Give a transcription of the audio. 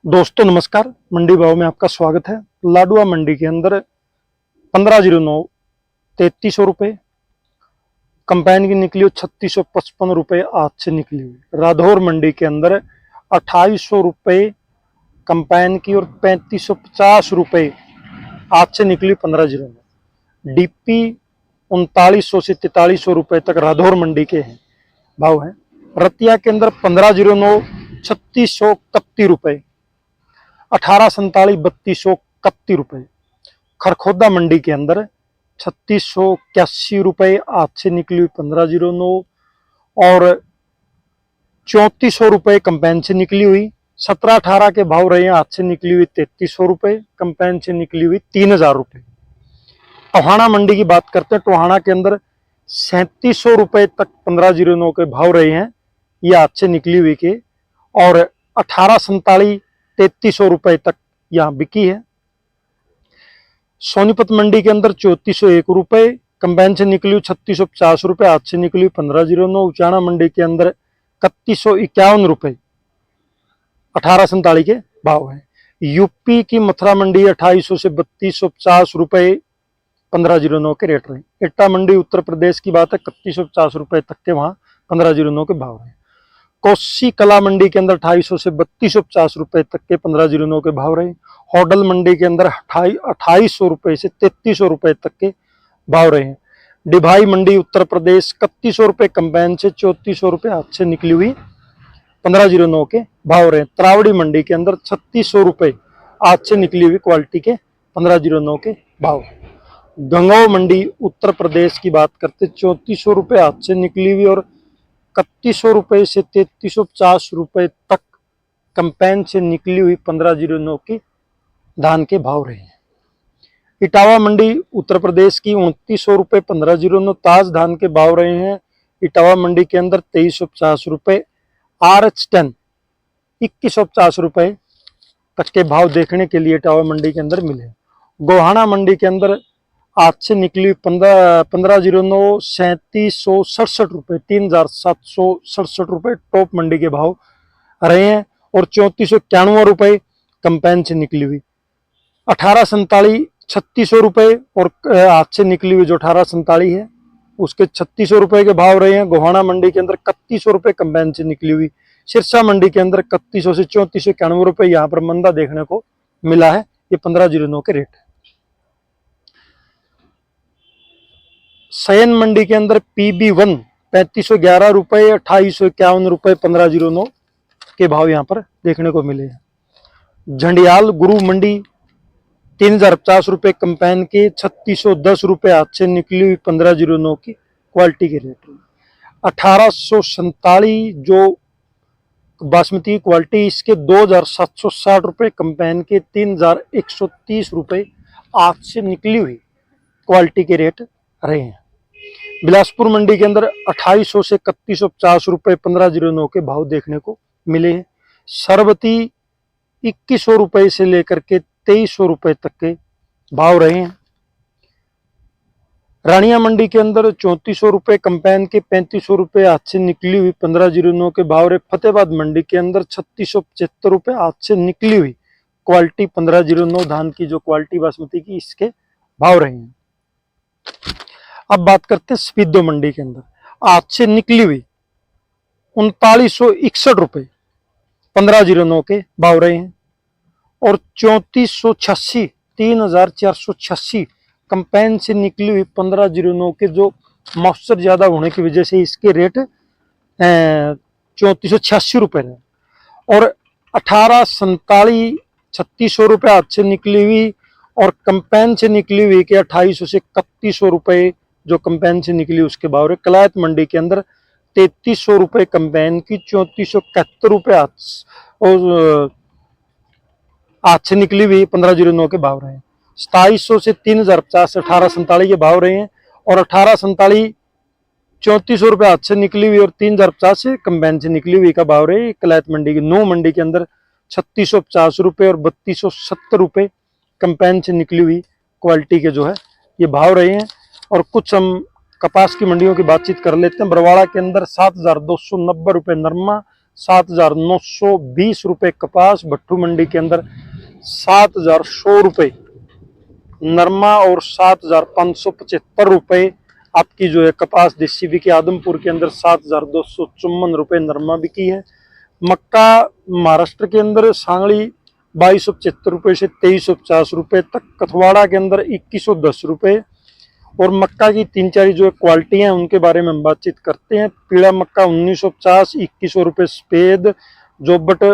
दोस्तों नमस्कार। मंडी भाव में आपका स्वागत है। लाडुआ मंडी के अंदर 1509 3300 रुपये, कंपाइन की निकली हुई 3655 रुपये आज से निकली हुई। राधौर मंडी के अंदर 2800 रुपये कंपाइन की और 3550 रुपये आज से निकली 1509। डीपी 3900 से 4300 रुपये तक राधौर मंडी के हैं भाव हैं। रतिया के अंदर 1509 3631 रुपये, 1847 3231 रुपये। खरखोदा मंडी के अंदर 3681 रुपये आज से निकली हुई 1509 और 3400 रुपये कंपेन से निकली हुई। 17-18 के भाव रहे हैं आज से निकली हुई 3300 रुपये, कंपेन से निकली हुई 3000 रुपये। टोहाना मंडी की बात करते हैं। टोहाना के अंदर 3700 रुपये तक 1509 के भाव रहे हैं, ये आज से निकली हुई के, और 1847 3300 रुपये तक यहाँ बिकी है। सोनीपत मंडी के अंदर 3401 रुपये, कंबाइन से निकली हुई 3650 रुपये, आज से निकली हुई 1509। उचाना मंडी के अंदर 3151 रुपये, 1847 के भाव है। यूपी की मथुरा मंडी 2800 से 3250 रुपये 1509 के रेट रहे। एट्टा मंडी उत्तर प्रदेश की बात है, 3150 रुपये तक के वहाँ 1509 के भाव रहे। कोसी कला मंडी के अंदर 2800 से 3250 रुपये तक के 1509 के भाव रहे। होडल मंडी के अंदर 2800 रुपये से 3300 रुपये तक के भाव रहे। डिभाई मंडी उत्तर प्रदेश 3100 रुपये कंबाइन से 3400 रुपये आज से निकली हुई 1509 के भाव रहे। तरावड़ी मंडी के अंदर 3600 रुपये आज से निकली हुई क्वालिटी के 1509 के भाव। गंगोह मंडी उत्तर प्रदेश की बात करते 3400 रुपये आज से निकली हुई और 3100 रुपये से 3350 रुपये तक कंपेन से निकली हुई 1509 की धान के भाव रहे हैं। इटावा मंडी उत्तर प्रदेश की 2900 रुपये 1509 ताज धान के भाव रहे हैं। इटावा मंडी के अंदर 2350 रुपये, RH10 2150 रुपये तक के भाव देखने के लिए इटावा मंडी के अंदर मिले। गोहाना मंडी के अंदर आज से निकली 1509 3767 रुपये, 3767 रुपये टॉप मंडी के भाव रहे हैं और 3491 रुपये कंपेन से निकली हुई। 1847 3600 रुपये और आज से निकली हुई जो 1847 है उसके 3600 रुपये के भाव रहे हैं। गोहाना मंडी के अंदर 3100 रुपये कंपेन से निकली हुई। सिरसा मंडी के अंदर 3100 से 3491 रुपये यहाँ पर मंदा देखने को मिला है। ये 1509 के रेट है। सयन मंडी के अंदर PB1 3511 रुपये, 2851 रुपये 1509 के भाव यहाँ पर देखने को मिले हैं। झंडियाल गुरु मंडी 3050 रुपये कंपेन के, 3610 रुपये आज से निकली हुई 1509 की क्वालिटी के रेट। 1847 जो बासमती क्वालिटी इसके 2760 रुपये कंपेन के, 3130 रुपये आज से निकली हुई क्वालिटी के रेट रहे हैं। बिलासपुर मंडी के अंदर 2800 से 3150 रुपये 1509 के भाव देखने को मिले हैं। सरबती 2100 रुपये से लेकर के 2300 रुपये तक के भाव रहे हैं। रानिया मंडी के अंदर 3400 रुपये कंपेन के, 3500 रुपये आज से निकली हुई 1509 के भाव रहे। फतेहाबाद मंडी के अंदर 3675 रुपये आज से निकली हुई क्वालिटी 1509 धान की जो क्वालिटी बासमती की इसके भाव रहे हैं। अब बात करते हैं स्पीडो मंडी के अंदर आज से निकली हुई 3961 रुपये 1509 के भाव रहे हैं और 3486 3486 कंपेन से निकली हुई 1509 के जो मॉइस्चर ज्यादा होने की वजह से इसके रेट 3486 रुपये रहे। और 1847 3600 रुपये आज से निकली हुई और कंपेन से निकली हुई के 2800 से 3100 रुपये जो कंपेन से निकली उसके भाव रहे। कलायत मंडी के अंदर 3300 रुपये कंपेन की, 3471 रुपये आज से निकली हुई 1509 के भाव रहे हैं। 2700 से 3050 1847 के भाव रहे हैं और 1847 3400 रुपये आज से निकली हुई और 3050 से कंबाइन से निकली हुई का भाव रहे। कलायत मंडी की नौ मंडी के अंदर 3650 रुपये और 3270 रुपये कंबाइन से निकली हुई क्वालिटी के जो है ये भाव रहे हैं। और कुछ हम कपास की मंडियों की बातचीत कर लेते हैं। बरवाड़ा के अंदर 7290 रुपये नरमा, 7,920 रुपए कपास। भट्टू मंडी के अंदर 7,100 रुपए नरमा और 7,575 रुपए आपकी जो है कपास देसी बिकी। आदमपुर के अंदर 7,254 रुपए नरमा बिकी है। मक्का महाराष्ट्र के अंदर सांगली 2275 रुपए से 2350 रुपए तक। कथवाड़ा के अंदर 2110 रुपए। और मक्का की 3-4 जो क्वालिटी हैं उनके बारे में हम बातचीत करते हैं। पीला मक्का 1950, 2100 रुपए सफेद, जोबट